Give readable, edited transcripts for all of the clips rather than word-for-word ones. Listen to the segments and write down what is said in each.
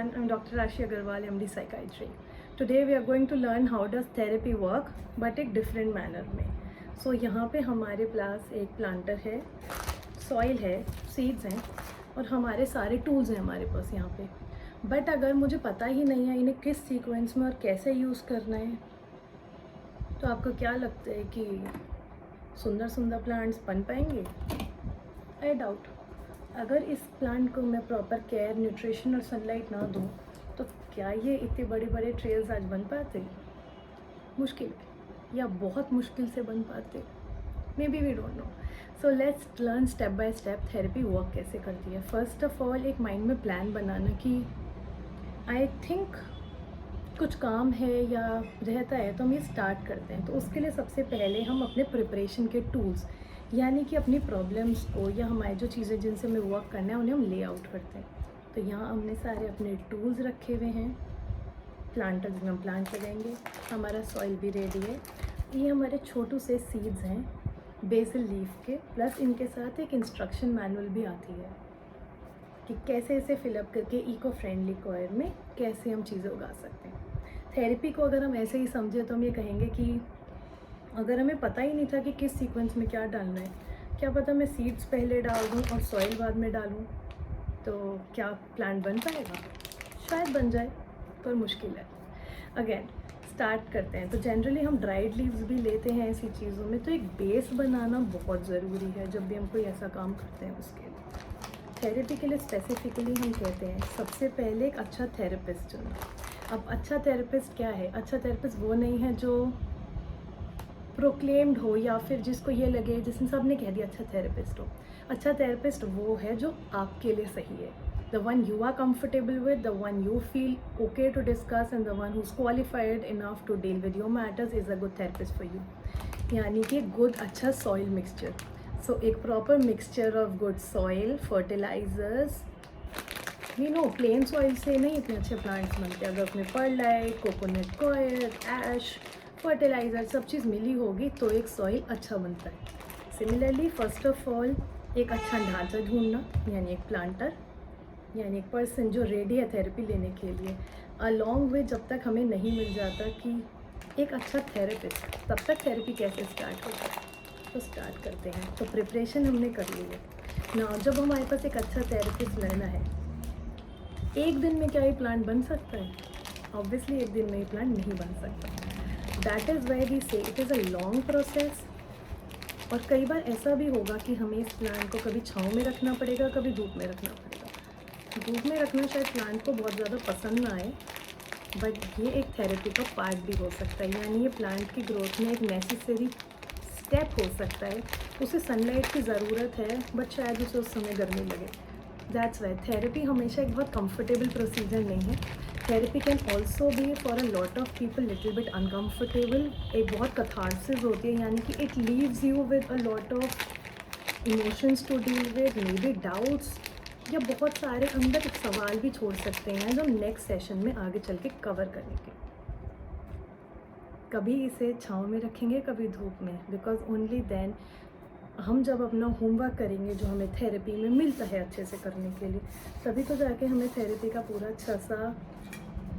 everyone, I'm Dr. Rashi Agarwal, MD Psychiatry. Today we are going to learn how does therapy work but एक different manner में. So यहाँ पे हमारे पास एक planter है, soil है, सीड्स हैं और हमारे सारे टूल्स हैं हमारे पास यहाँ पे. बट अगर मुझे पता ही नहीं है इन्हें किस सीक्वेंस में और कैसे यूज़ करना है, तो आपको क्या लगता है कि सुंदर सुंदर प्लांट्स बन पाएंगे? I doubt. अगर इस प्लांट को मैं प्रॉपर केयर, न्यूट्रिशन और सनलाइट ना दूँ तो क्या ये इतने बड़े बड़े ट्रेल्स आज बन पाते? मुश्किल है, या बहुत मुश्किल से बन पाते. Maybe we don't know. So let's learn step by step therapy work कैसे करती है. फर्स्ट ऑफ ऑल एक माइंड में प्लान बनाना कि आई थिंक कुछ काम है या रहता है तो हम ये स्टार्ट करते हैं. तो उसके लिए सबसे पहले हम अपने प्रिपरेशन के टूल्स, यानी कि अपनी प्रॉब्लम्स को या हमारी जो चीज़ें जिनसे हमें वर्क करना है उन्हें हम ले आउट करते हैं. तो यहाँ हमने सारे अपने टूल्स रखे हुए हैं. प्लांटर जिसमें हम प्लांट लगाएंगे, हमारा सॉइल भी रेडी है. ये हमारे छोटू से सीड्स हैं बेसिल लीफ के, प्लस इनके साथ एक इंस्ट्रक्शन मैनुअल भी आती है कि कैसे इसे फिलअप करके इको फ्रेंडली कॉयर में कैसे हम चीज़ें उगा सकते हैं. थेरेपी को अगर हम ऐसे ही समझे तो हम ये कहेंगे कि अगर हमें पता ही नहीं था कि किस सीक्वेंस में क्या डालना है, क्या पता मैं सीड्स पहले डाल दूँ और सॉइल बाद में डालूँ, तो क्या प्लांट बन पाएगा? शायद बन जाए, पर मुश्किल है. अगेन स्टार्ट करते हैं. तो जनरली हम ड्राइड लीव्स भी लेते हैं ऐसी चीज़ों में. तो एक बेस बनाना बहुत ज़रूरी है जब भी हम कोई ऐसा काम करते हैं. उसके लिए थेरेपी के लिए स्पेसिफिकली हम कहते हैं सबसे पहले एक अच्छा थेरेपिस्ट चुनना. अब अच्छा थेरेपिस्ट क्या है? अच्छा थेरेपिस्ट वो नहीं है जो प्रोक्लेम्ड हो या फिर जिसको ये लगे जिसने सबने कह दिया अच्छा थेरेपिस्ट हो. अच्छा थेरेपिस्ट वो है जो आपके लिए सही है. The one you are comfortable with, the one you feel okay to discuss and the one who is qualified enough to deal with your matters is a good therapist for you. यानी कि good अच्छा soil mixture. So एक proper mixture of good soil, fertilisers. We know plain soil से नहीं इतने अच्छे plants बनते. अगर उसमें perlite, coconut coir, ash, fertiliser सब चीज़ मिली होगी तो एक सॉइल अच्छा बनता है. सिमिलरली फर्स्ट ऑफ ऑल एक अच्छा ढांचा ढूंढना, यानी एक प्लांटर, यानी एक पर्सन जो रेडी है थेरेपी लेने के लिए. अलॉन्ग विद जब तक हमें नहीं मिल जाता कि एक अच्छा थेरेपिस्ट, तब तक थेरेपी कैसे स्टार्ट होता है. तो स्टार्ट करते हैं. तो प्रिपरेशन हमने कर ली है ना. जब हमारे पास एक अच्छा थेरेपिस्ट लेना है, एक दिन में क्या ये प्लांट बन सकता है? ऑब्वियसली एक दिन में ये प्लांट नहीं बन सकता. दैट इज़ वाई वी से it is a long process. और कई बार ऐसा भी होगा कि हमें इस प्लांट को कभी छाँव में रखना पड़ेगा, कभी धूप में रखना पड़ेगा. धूप में रखना शायद प्लांट को बहुत ज़्यादा पसंद ना आए, बट ये एक थेरेपी का पार्ट भी हो सकता है. यानी ये प्लांट की ग्रोथ में एक नेसेसरी स्टेप हो सकता है. उसे सनलाइट की ज़रूरत है, बट शायद उसे उस समय गर्मी लगे. दैट्स वाई थेरेपी हमेशा एक बहुत कंफर्टेबल प्रोसीजर नहीं है. Therapy can also be for a lot of people little bit uncomfortable. एक बहुत कथारसिस होती है, यानी कि it leaves you with a lot of emotions to deal with, maybe doubts, या बहुत सारे अंदर एक सवाल भी छोड़ सकते हैं जो हम नेक्स्ट सेशन में आगे चल के कवर करेंगे. कभी इसे छाँव में रखेंगे, कभी धूप में, बिकॉज ओनली देन हम जब अपना होमवर्क करेंगे जो हमें थेरेपी में मिलता है अच्छे से करने के लिए, तभी तो जाके हमें थेरेपी का पूरा अच्छा सा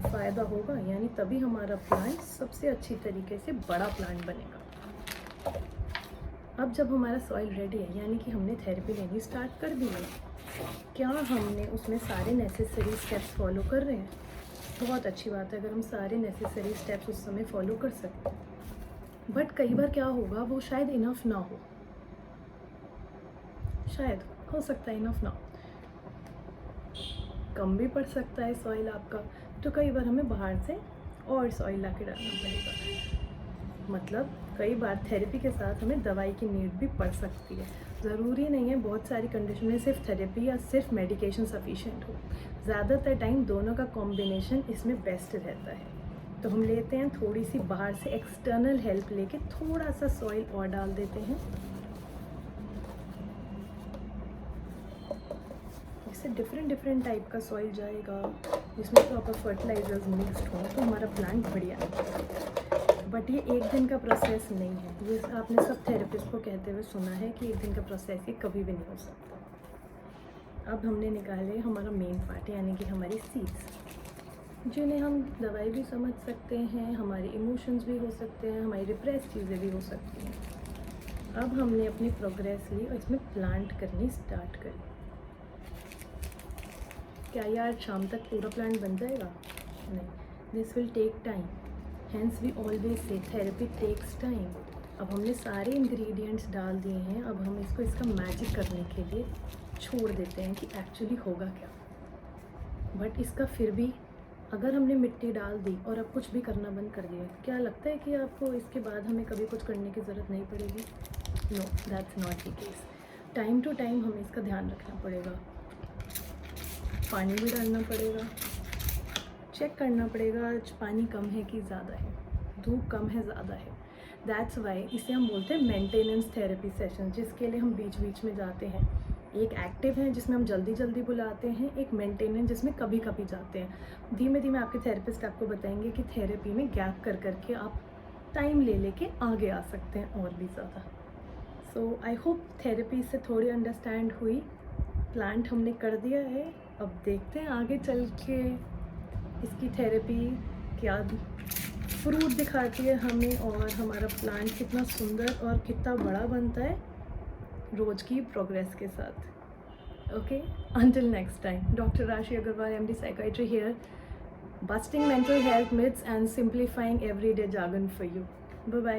फ़ायदा होगा. यानी तभी हमारा प्लांट सबसे अच्छी तरीके से बड़ा प्लांट बनेगा. अब जब हमारा सॉइल रेडी है, यानी कि हमने थेरेपी लेनी स्टार्ट कर दी है, क्या हमने उसमें सारे नेसेसरी स्टेप्स फॉलो कर रहे हैं? बहुत अच्छी बात है अगर हम सारे नेसेसरी स्टेप्स उस समय फॉलो कर सकते हैं. बट कई बार क्या होगा, वो शायद इनफ ना हो. शायद हो सकता है इनफ ना हो, कम भी पड़ सकता है सॉइल आपका. तो कई बार हमें बाहर से और सॉइल ला के डालना पड़ेगा. मतलब कई बार थेरेपी के साथ हमें दवाई की नीड भी पड़ सकती है. ज़रूरी नहीं है बहुत सारी कंडीशन में सिर्फ थेरेपी या सिर्फ मेडिकेशन सफिशिएंट हो. ज़्यादातर टाइम दोनों का कॉम्बिनेशन इसमें बेस्ट रहता है. तो हम लेते हैं थोड़ी सी बाहर से एक्सटर्नल हेल्प लेके थोड़ा सा सॉइल और डाल देते हैं. इससे डिफरेंट टाइप का सॉइल जाएगा जिसमें प्रॉपर फर्टिलाइजर्स मिक्सड हों, तो हमारा प्लांट बढ़िया है. बट ये एक दिन का प्रोसेस नहीं है. ये आपने सब थेरेपिस्ट को कहते हुए सुना है कि एक दिन का प्रोसेस ये कभी भी नहीं हो सकता. अब हमने निकाले हमारा मेन पार्ट, यानी कि हमारी सीड्स. जिन्हें हम दवाई भी समझ सकते हैं, हमारे इमोशंस भी हो सकते हैं, हमारी रिप्रेस चीज़ें भी हो सकती हैं। अब हमने अपनी प्रोग्रेस ली और इसमें प्लांट करनी स्टार्ट करी। क्या यार शाम तक पूरा प्लांट बन जाएगा? नहीं, this will take time. Hence we always say therapy takes time. अब हमने सारे इंग्रेडिएंट्स डाल दिए हैं, अब हम इसका मैजिक करने के लिए छोड़ देते हैं कि एक्चुअली होगा क्या। बट इसका फिर भी अगर हमने मिट्टी डाल दी और अब कुछ भी करना बंद कर दिया, क्या लगता है कि आपको इसके बाद हमें कभी कुछ करने की ज़रूरत नहीं पड़ेगी? No, that's not the case. Time to time हमें इसका ध्यान रखना पड़ेगा, पानी भी डालना पड़ेगा, चेक करना पड़ेगा आज पानी कम है कि ज़्यादा है, धूप कम है ज़्यादा है। दैट्स वाई इसे हम बोलते हैं मेंटेनेंस थेरेपी सेशन, जिसके लिए हम बीच बीच में जाते हैं। एक एक्टिव है जिसमें हम जल्दी जल्दी बुलाते हैं, एक मेंटेनेंस जिसमें कभी कभी जाते हैं। धीमे धीमे आपके थेरेपिस्ट आपको बताएंगे कि थेरेपी में गैप कर करके आप टाइम ले लेके आगे आ सकते हैं और भी ज़्यादा। सो आई होप थेरेपी से थोड़ी अंडरस्टैंड हुई। प्लांट हमने कर दिया है, अब देखते हैं आगे चल के इसकी थेरेपी क्या फ्रूट दिखाती है हमें, और हमारा प्लांट कितना सुंदर और कितना बड़ा बनता है रोज़ की प्रोग्रेस के साथ। Okay, until next time, doctor राशि Agarwal, MD Psychiatry here, busting mental health myths and simplifying everyday jargon for you. Bye bye.